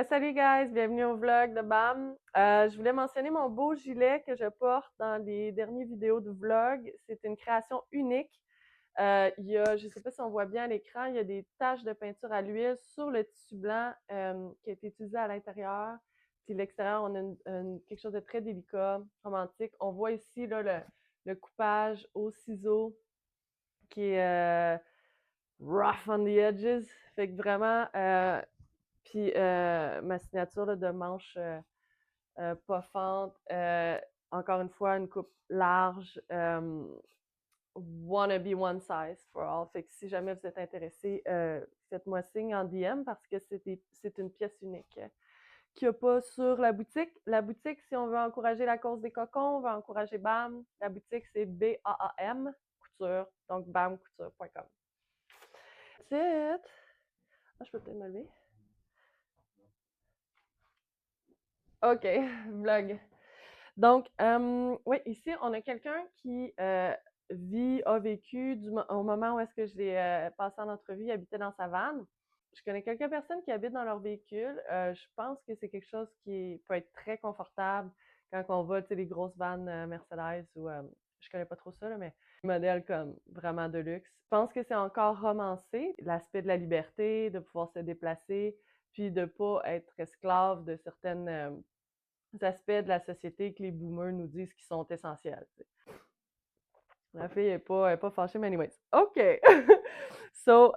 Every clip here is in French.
Salut guys, bienvenue au vlog de BAM. Je voulais mentionner mon beau gilet que je porte dans les dernières vidéos de vlog. C'est une création unique. Je ne sais pas si on voit bien à l'écran, il y a des taches de peinture à l'huile sur le tissu blanc qui a été utilisé à l'intérieur. Puis l'extérieur, on a quelque chose de très délicat, romantique. On voit ici là, le coupage au ciseau qui est rough on the edges. Fait que vraiment, puis ma signature là, de manche pas fente. Encore une fois, une coupe large. Wanna be one size for all. Fait que si jamais vous êtes intéressé, faites-moi signe en DM parce que c'est une pièce unique qu'il n'y a pas sur la boutique. La boutique, si on veut encourager la cause des cocons, on veut encourager BAM. La boutique, c'est BAAM Couture, donc bamcouture.com. That's it. Ah, je peux peut-être me lever. OK, vlog. Donc, oui, ici, on a quelqu'un qui a vécu au moment où est-ce que je l'ai passé en entrevue, il habitait dans sa van. Je connais quelques personnes qui habitent dans leur véhicule. Je pense que c'est quelque chose qui peut être très confortable quand on va, tu sais, les grosses vannes Mercedes ou je connais pas trop ça, là, mais modèles comme vraiment de luxe. Je pense que c'est encore romancé, l'aspect de la liberté, de pouvoir se déplacer, puis de pas être esclave de certaines aspects de la société que les boomers nous disent qui sont essentiels. T'sais. La fille est pas fâchée, mais anyways. OK! So,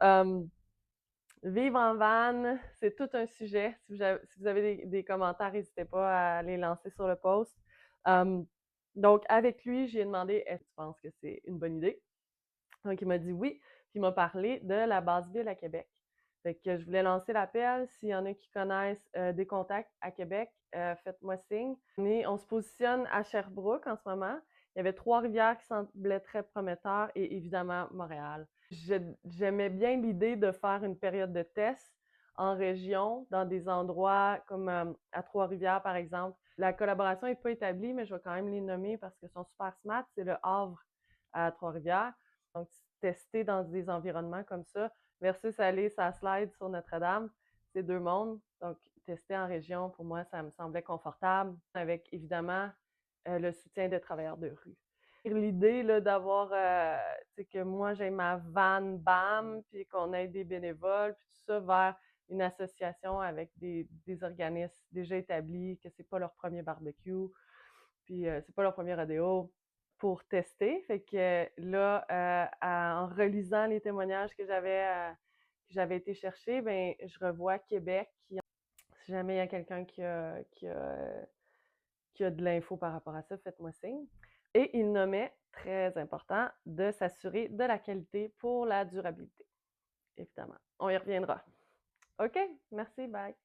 vivre en van, c'est tout un sujet. Si vous avez des commentaires, n'hésitez pas à les lancer sur le post. Donc, avec lui, j'ai demandé est-ce que tu penses que c'est une bonne idée? Donc, il m'a dit oui. Puis, il m'a parlé de la Basse-Ville à Québec. Fait que je voulais lancer l'appel. S'il y en a qui connaissent des contacts à Québec, faites-moi signe. On se positionne à Sherbrooke en ce moment. Il y avait Trois-Rivières qui semblaient très prometteurs et évidemment Montréal. J'aimais bien l'idée de faire une période de test en région, dans des endroits comme à Trois-Rivières, par exemple. La collaboration n'est pas établie, mais je vais quand même les nommer parce qu'ils sont super smart. C'est le Havre à Trois-Rivières. Donc, tester dans des environnements comme ça versus aller ça slide sur Notre-Dame, c'est deux mondes. Donc, tester en région, pour moi, ça me semblait confortable, avec évidemment le soutien des travailleurs de rue. L'idée d'avoir, tu sais, que moi j'ai ma van BAM, puis qu'on ait des bénévoles, puis tout ça, vers une association avec des organismes déjà établis, que c'est pas leur premier barbecue, puis c'est pas leur premier rodéo, pour tester. Fait que là, en relisant les témoignages que j'avais été chercher, ben je revois Québec. Si jamais il y a quelqu'un qui a de l'info par rapport à ça, faites-moi signe. Et il nommait, très important, de s'assurer de la qualité pour la durabilité. Évidemment. On y reviendra. OK, merci, bye.